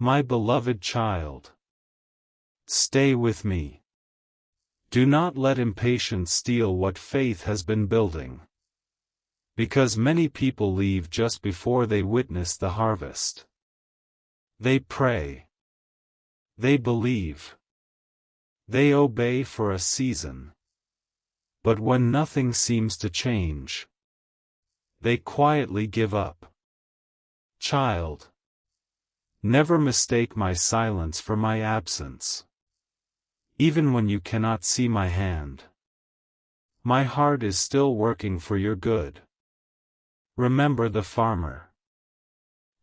My beloved child, stay with me. Do not let impatience steal what faith has been building. Because many people leave just before they witness the harvest. They pray. They believe. They obey for a season. But when nothing seems to change, they quietly give up. Child, never mistake my silence for my absence. Even when you cannot see my hand, my heart is still working for your good. Remember the farmer.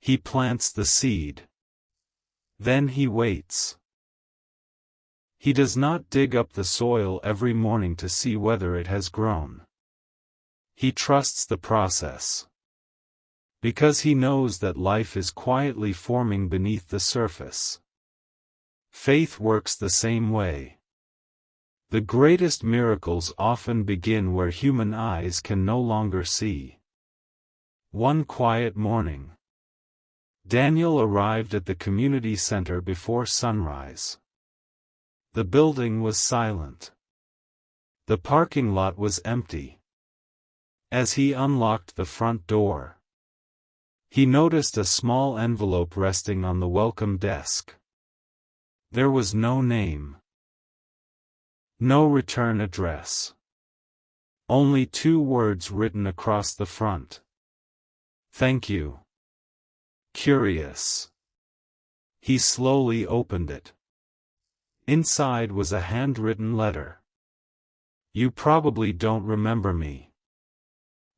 He plants the seed. Then he waits. He does not dig up the soil every morning to see whether it has grown. He trusts the process. Because he knows that life is quietly forming beneath the surface. Faith works the same way. The greatest miracles often begin where human eyes can no longer see. One quiet morning, Daniel arrived at the community center before sunrise. The building was silent. The parking lot was empty. As he unlocked the front door, he noticed a small envelope resting on the welcome desk. There was no name. No return address. Only 2 words written across the front. Thank you. Curious. He slowly opened it. Inside was a handwritten letter. You probably don't remember me.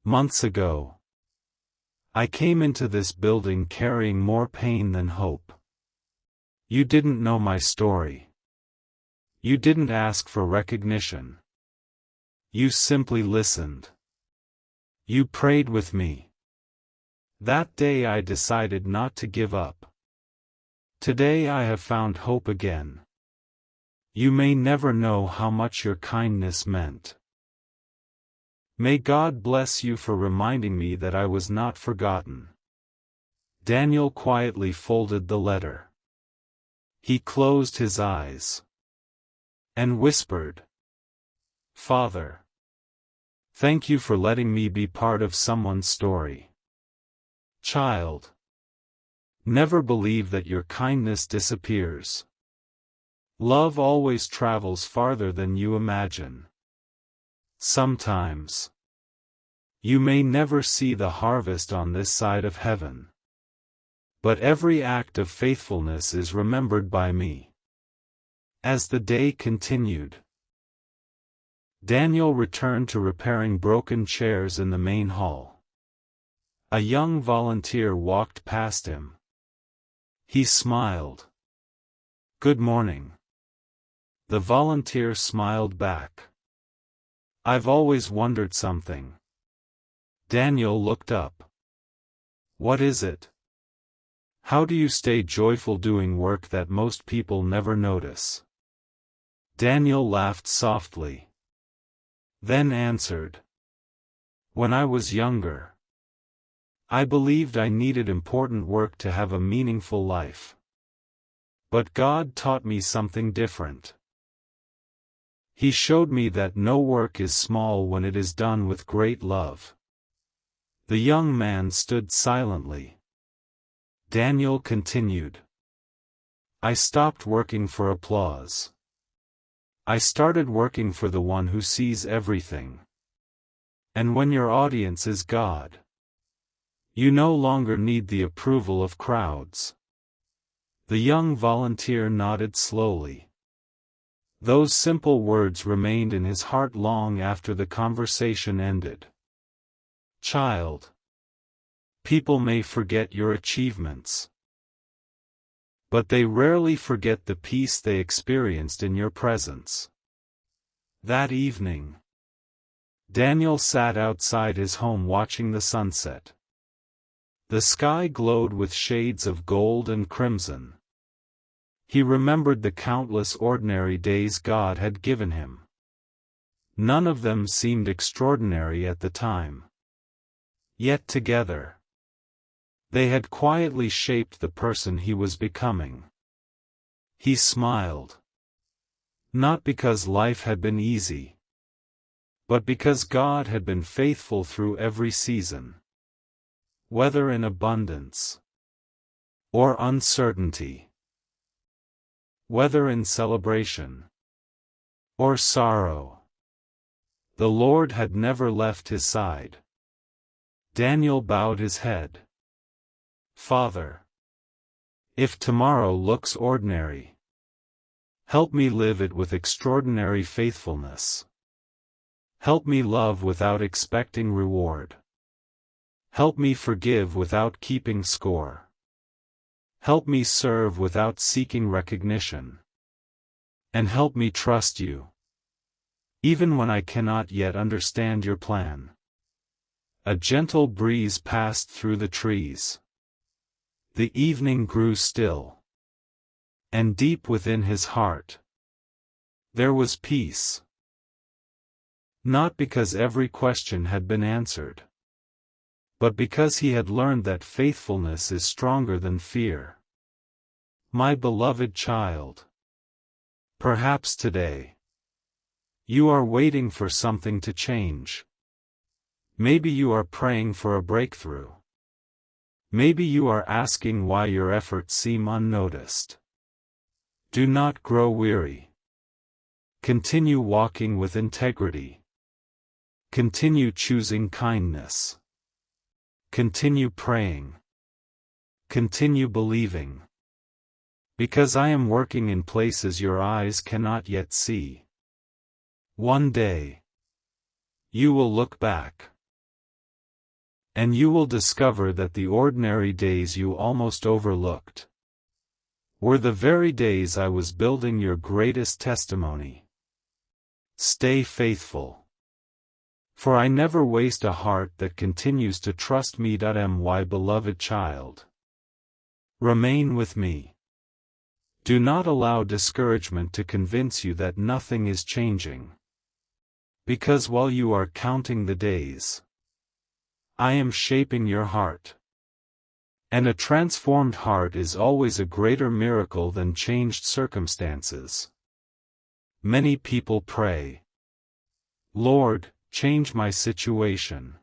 Months ago, I came into this building carrying more pain than hope. You didn't know my story. You didn't ask for recognition. You simply listened. You prayed with me. That day I decided not to give up. Today I have found hope again. You may never know how much your kindness meant. May God bless you for reminding me that I was not forgotten. Daniel quietly folded the letter. He closed his eyes and whispered, Father, thank you for letting me be part of someone's story. Child, never believe that your kindness disappears. Love always travels farther than you imagine. Sometimes, you may never see the harvest on this side of heaven. But every act of faithfulness is remembered by me. As the day continued, Daniel returned to repairing broken chairs in the main hall. A young volunteer walked past him. He smiled. Good morning. The volunteer smiled back. I've always wondered something. Daniel looked up. What is it? How do you stay joyful doing work that most people never notice? Daniel laughed softly. Then answered. When I was younger, I believed I needed important work to have a meaningful life. But God taught me something different. He showed me that no work is small when it is done with great love. The young man stood silently. Daniel continued. I stopped working for applause. I started working for the one who sees everything. And when your audience is God, you no longer need the approval of crowds. The young volunteer nodded slowly. Those simple words remained in his heart long after the conversation ended. Child, people may forget your achievements, but they rarely forget the peace they experienced in your presence. That evening, Daniel sat outside his home watching the sunset. The sky glowed with shades of gold and crimson. He remembered the countless ordinary days God had given him. None of them seemed extraordinary at the time. Yet together, They had quietly shaped the person he was becoming. He smiled. Not because life had been easy, but because God had been faithful through every season. Whether in abundance or uncertainty, whether in celebration or sorrow, the Lord had never left his side. Daniel bowed his head. Father, if tomorrow looks ordinary, help me live it with extraordinary faithfulness. Help me love without expecting reward. Help me forgive without keeping score. Help me serve without seeking recognition. And help me trust you, even when I cannot yet understand your plan. A gentle breeze passed through the trees. The evening grew still. And deep within his heart, there was peace. Not because every question had been answered, but because he had learned that faithfulness is stronger than fear. My beloved child, perhaps today, you are waiting for something to change. Maybe you are praying for a breakthrough. Maybe you are asking why your efforts seem unnoticed. Do not grow weary. Continue walking with integrity. Continue choosing kindness. Continue praying. Continue believing. Because I am working in places your eyes cannot yet see. One day, you will look back, and you will discover that the ordinary days you almost overlooked were the very days I was building your greatest testimony. Stay faithful, for I never waste a heart that continues to trust me. My beloved child, remain with me. Do not allow discouragement to convince you that nothing is changing. Because while you are counting the days, I am shaping your heart. And a transformed heart is always a greater miracle than changed circumstances. Many people pray, Lord, change my situation.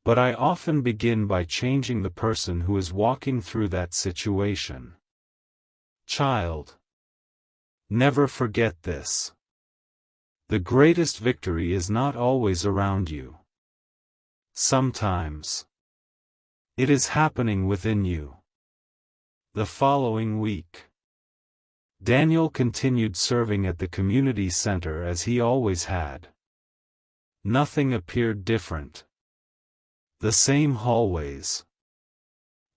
But I often begin by changing the person who is walking through that situation. Child, never forget this. The greatest victory is not always around you. Sometimes, it is happening within you. The following week, Daniel continued serving at the community center as he always had. Nothing appeared different. The same hallways.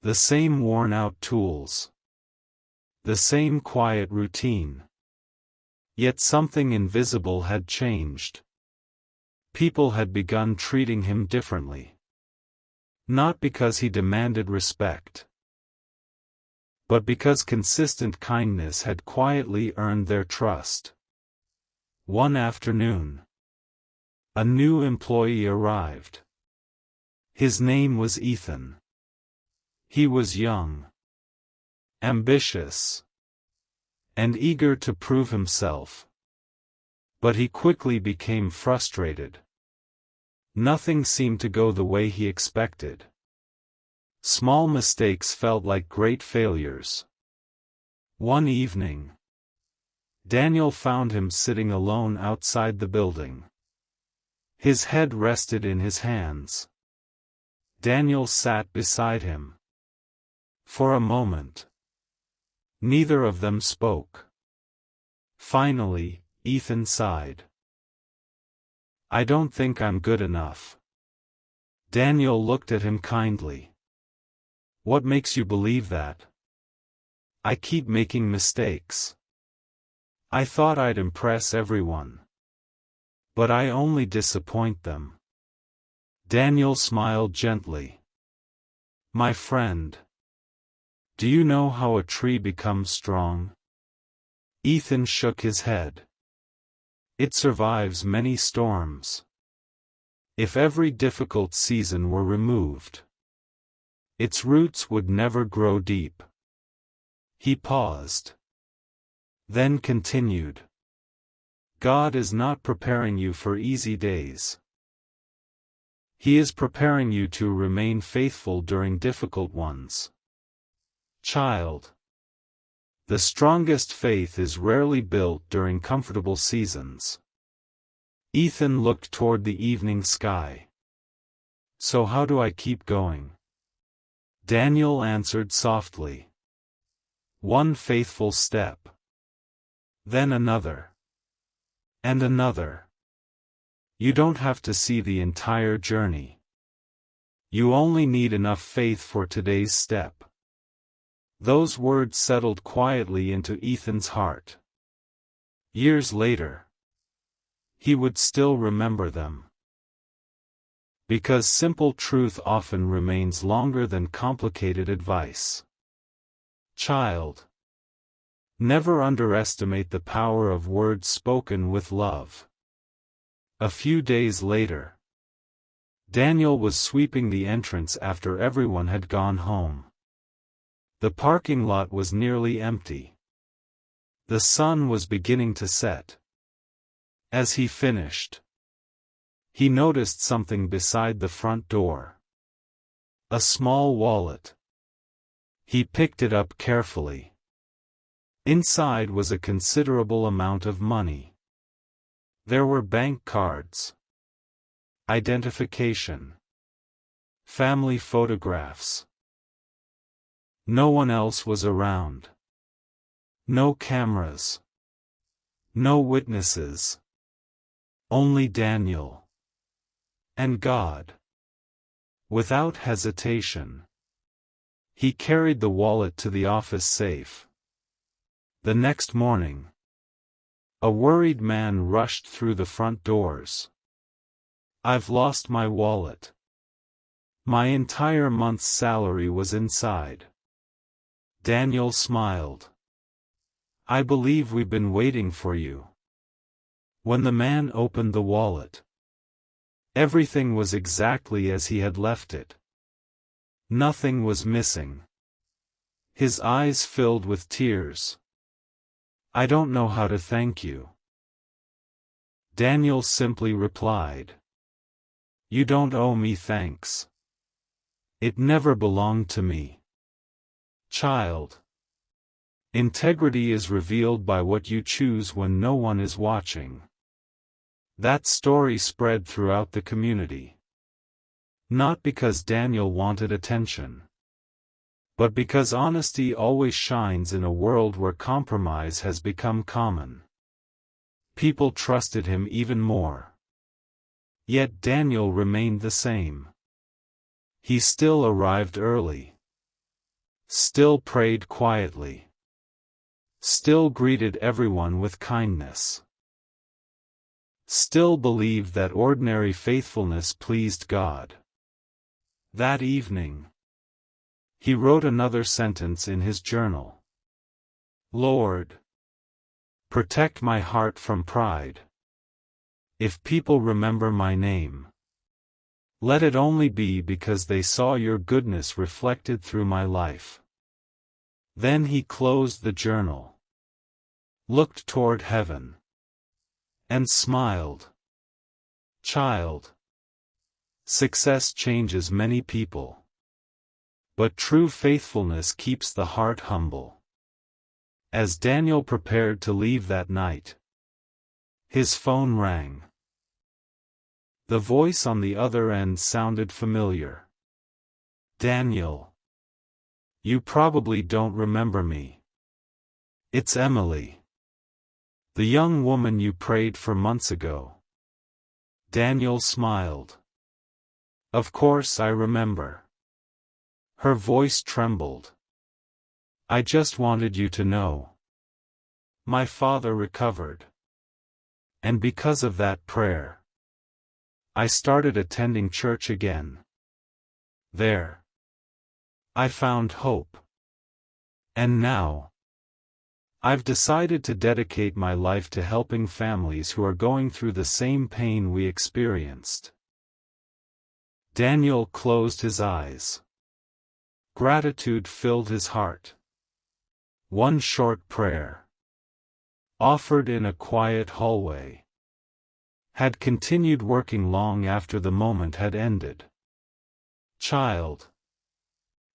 The same worn-out tools. The same quiet routine. Yet something invisible had changed. People had begun treating him differently. Not because he demanded respect, but because consistent kindness had quietly earned their trust. One afternoon, a new employee arrived. His name was Ethan. He was young, ambitious, and eager to prove himself. But he quickly became frustrated. Nothing seemed to go the way he expected. Small mistakes felt like great failures. One evening, Daniel found him sitting alone outside the building. His head rested in his hands. Daniel sat beside him. For a moment, neither of them spoke. Finally, Ethan sighed. I don't think I'm good enough. Daniel looked at him kindly. What makes you believe that? I keep making mistakes. I thought I'd impress everyone. But I only disappoint them. Daniel smiled gently. My friend, do you know how a tree becomes strong? Ethan shook his head. It survives many storms. If every difficult season were removed, Its roots would never grow deep. He paused. Then continued. God is not preparing you for easy days. He is preparing you to remain faithful during difficult ones. Child. The strongest faith is rarely built during comfortable seasons. Ethan looked toward the evening sky. So how do I keep going? Daniel answered softly. One faithful step. Then another. And another. You don't have to see the entire journey. You only need enough faith for today's step. Those words settled quietly into Ethan's heart. Years later, he would still remember them. Because simple truth often remains longer than complicated advice. Child. Never underestimate the power of words spoken with love. A few days later, Daniel was sweeping the entrance after everyone had gone home. The parking lot was nearly empty. The sun was beginning to set. As he finished, he noticed something beside the front door. A small wallet. He picked it up carefully. Inside was a considerable amount of money. There were bank cards, identification, family photographs. No one else was around. No cameras. No witnesses. Only Daniel. And God. Without hesitation, he carried the wallet to the office safe. The next morning, a worried man rushed through the front doors. I've lost my wallet. My entire month's salary was inside. Daniel smiled. I believe we've been waiting for you. When the man opened the wallet, everything was exactly as he had left it. Nothing was missing. His eyes filled with tears. I don't know how to thank you. Daniel simply replied. You don't owe me thanks. It never belonged to me. Child. Integrity is revealed by what you choose when no one is watching. That story spread throughout the community. Not because Daniel wanted attention, but because honesty always shines in a world where compromise has become common. People trusted him even more. Yet Daniel remained the same. He still arrived early. Still prayed quietly. Still greeted everyone with kindness. Still believed that ordinary faithfulness pleased God. That evening, he wrote another sentence in his journal. Lord, protect my heart from pride. If people remember my name, let it only be because they saw your goodness reflected through my life. Then he closed the journal, looked toward heaven, and smiled. Child. Success changes many people, but true faithfulness keeps the heart humble. As Daniel prepared to leave that night, his phone rang. The voice on the other end sounded familiar. Daniel. You probably don't remember me. It's Emily. The young woman you prayed for months ago. Daniel smiled. Of course I remember. Her voice trembled. I just wanted you to know. My father recovered. And because of that prayer, I started attending church again. There, I found hope. And now, I've decided to dedicate my life to helping families who are going through the same pain we experienced. Daniel closed his eyes. Gratitude filled his heart. One short prayer, offered in a quiet hallway, had continued working long after the moment had ended. Child,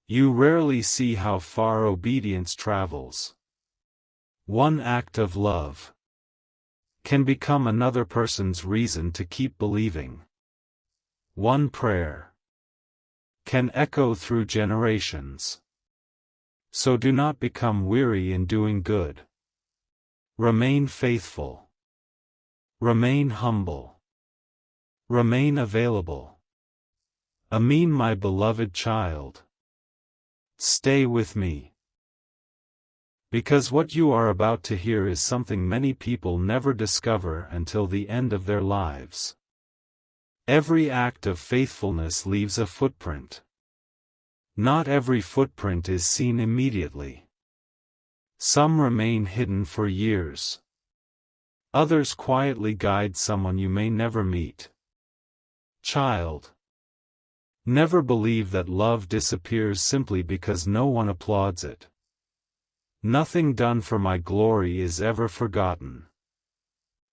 you rarely see how far obedience travels. One act of love can become another person's reason to keep believing. One prayer can echo through generations. So do not become weary in doing good. Remain faithful. Remain humble. Remain available. Amin, my beloved child. Stay with me. Because what you are about to hear is something many people never discover until the end of their lives. Every act of faithfulness leaves a footprint. Not every footprint is seen immediately. Some remain hidden for years. Others quietly guide someone you may never meet. Child, never believe that love disappears simply because no one applauds it. Nothing done for my glory is ever forgotten.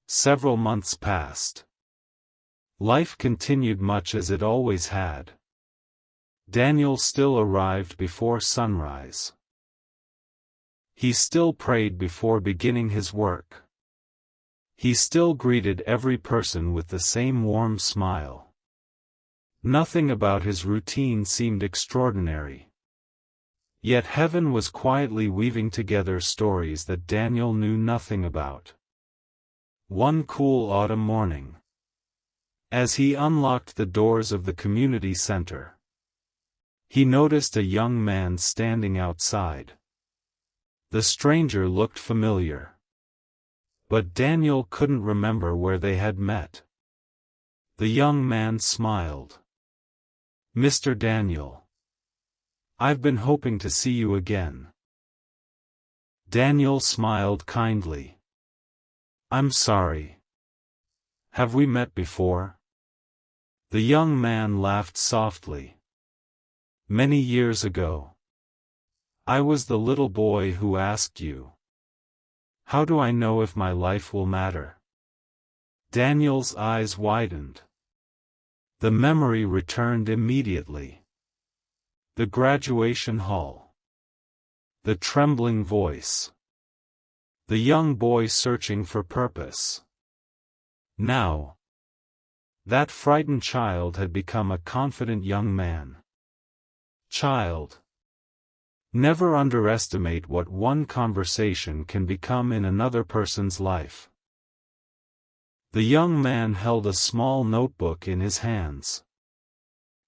Several months passed. Life continued much as it always had. Daniel still arrived before sunrise. He still prayed before beginning his work. He still greeted every person with the same warm smile. Nothing about his routine seemed extraordinary. Yet heaven was quietly weaving together stories that Daniel knew nothing about. One cool autumn morning, as he unlocked the doors of the community center, he noticed a young man standing outside. The stranger looked familiar, but Daniel couldn't remember where they had met. The young man smiled. "Mr. Daniel, I've been hoping to see you again." Daniel smiled kindly. "I'm sorry. Have we met before?" The young man laughed softly. "Many years ago. I was the little boy who asked you, 'How do I know if my life will matter?'" Daniel's eyes widened. The memory returned immediately. The graduation hall. The trembling voice. The young boy searching for purpose. Now, that frightened child had become a confident young man. Child, never underestimate what one conversation can become in another person's life. The young man held a small notebook in his hands.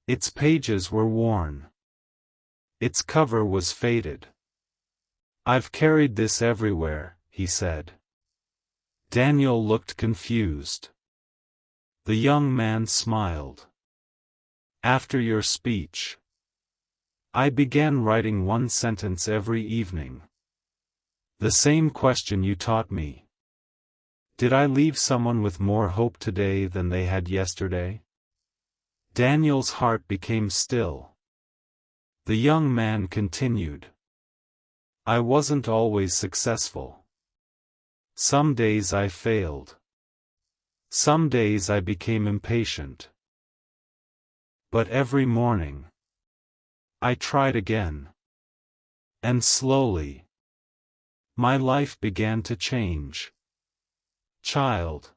Its pages were worn. Its cover was faded. "I've carried this everywhere," he said. Daniel looked confused. The young man smiled. "After your speech, I began writing one sentence every evening. The same question you taught me. Did I leave someone with more hope today than they had yesterday?" Daniel's heart became still. The young man continued. "I wasn't always successful. Some days I failed. Some days I became impatient. But every morning, I tried again. And slowly, my life began to change." Child,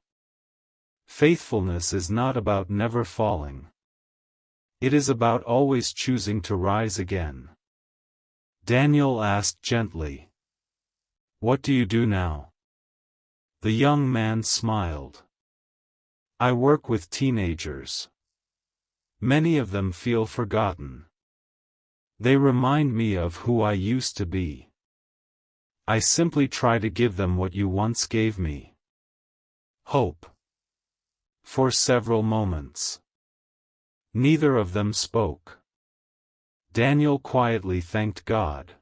faithfulness is not about never falling. It is about always choosing to rise again. Daniel asked gently, "What do you do now?" The young man smiled. "I work with teenagers. Many of them feel forgotten. They remind me of who I used to be. I simply try to give them what you once gave me. Hope." For several moments, neither of them spoke. Daniel quietly thanked God.